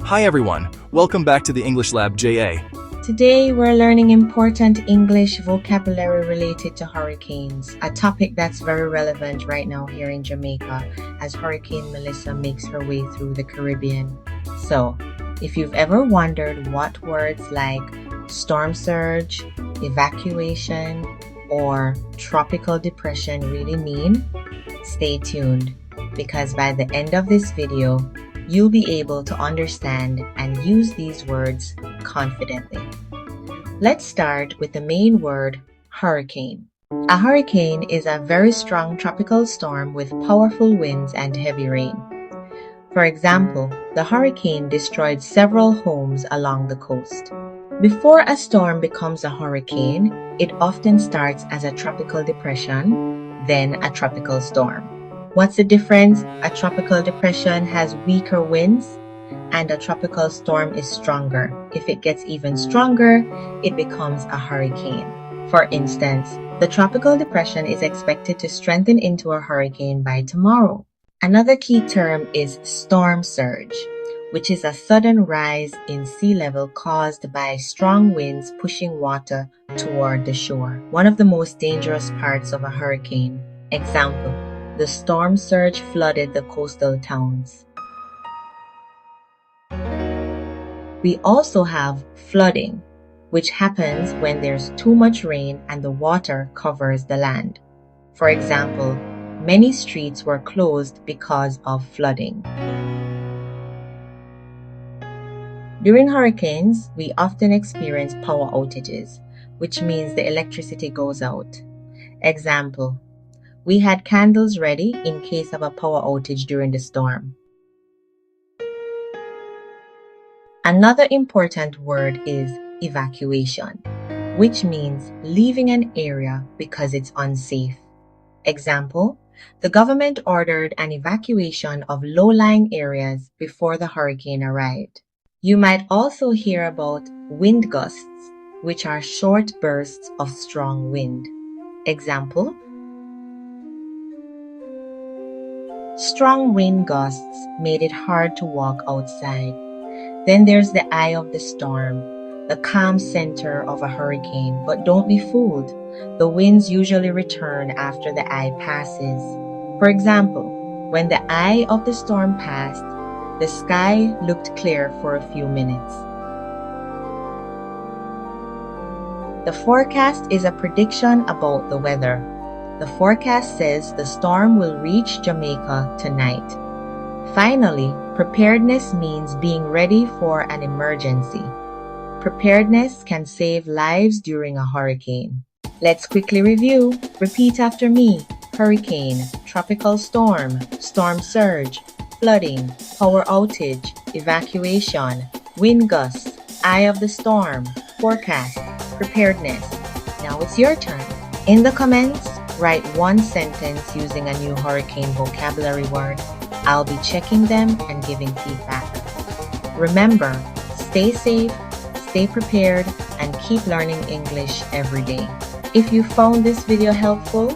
Hi everyone, welcome back to the English Lab JA. Today we're learning important English vocabulary related to hurricanes, a topic that's very relevant right now here in Jamaica as Hurricane Melissa makes her way through the Caribbean. So, if you've ever wondered what words like storm surge, evacuation, or tropical depression really mean, stay tuned because by the end of this video, you'll be able to understand and use these words confidently. Let's start with the main word, hurricane. A hurricane is a very strong tropical storm with powerful winds and heavy rain. For example, the hurricane destroyed several homes along the coast. Before a storm becomes a hurricane, it often starts as a tropical depression, then a tropical storm. What's the difference? A tropical depression has weaker winds and a tropical storm is stronger. If it gets even stronger, it becomes a hurricane. For instance, the tropical depression is expected to strengthen into a hurricane by tomorrow. Another key term is storm surge, which is a sudden rise in sea level caused by strong winds pushing water toward the shore. One of the most dangerous parts of a hurricane. Example, the storm surge flooded the coastal towns. We also have flooding, which happens when there's too much rain and the water covers the land. For example, many streets were closed because of flooding. During hurricanes, we often experience power outages, which means the electricity goes out. Example, we had candles ready in case of a power outage during the storm. Another important word is evacuation, which means leaving an area because it's unsafe. Example, the government ordered an evacuation of low-lying areas before the hurricane arrived. You might also hear about wind gusts, which are short bursts of strong wind. Example, strong wind gusts made it hard to walk outside. Then there's the eye of the storm, the calm center of a hurricane. But don't be fooled. The winds usually return after the eye passes. For example, when the eye of the storm passed, the sky looked clear for a few minutes. The forecast is a prediction about the weather. The forecast says the storm will reach Jamaica tonight. Finally, preparedness means being ready for an emergency. Preparedness can save lives during a hurricane. Let's quickly review. Repeat after me. Hurricane, tropical storm, storm surge, flooding, power outage, evacuation, wind gusts, eye of the storm, forecast, preparedness. Now it's your turn. In the comments, write one sentence using a new hurricane vocabulary word. I'll be checking them and giving feedback. Remember, stay safe, stay prepared, and keep learning English every day. If you found this video helpful,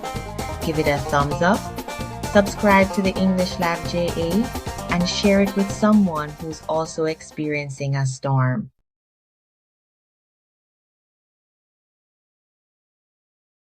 give it a thumbs up, subscribe to the English Lab JA, and share it with someone who's also experiencing a storm.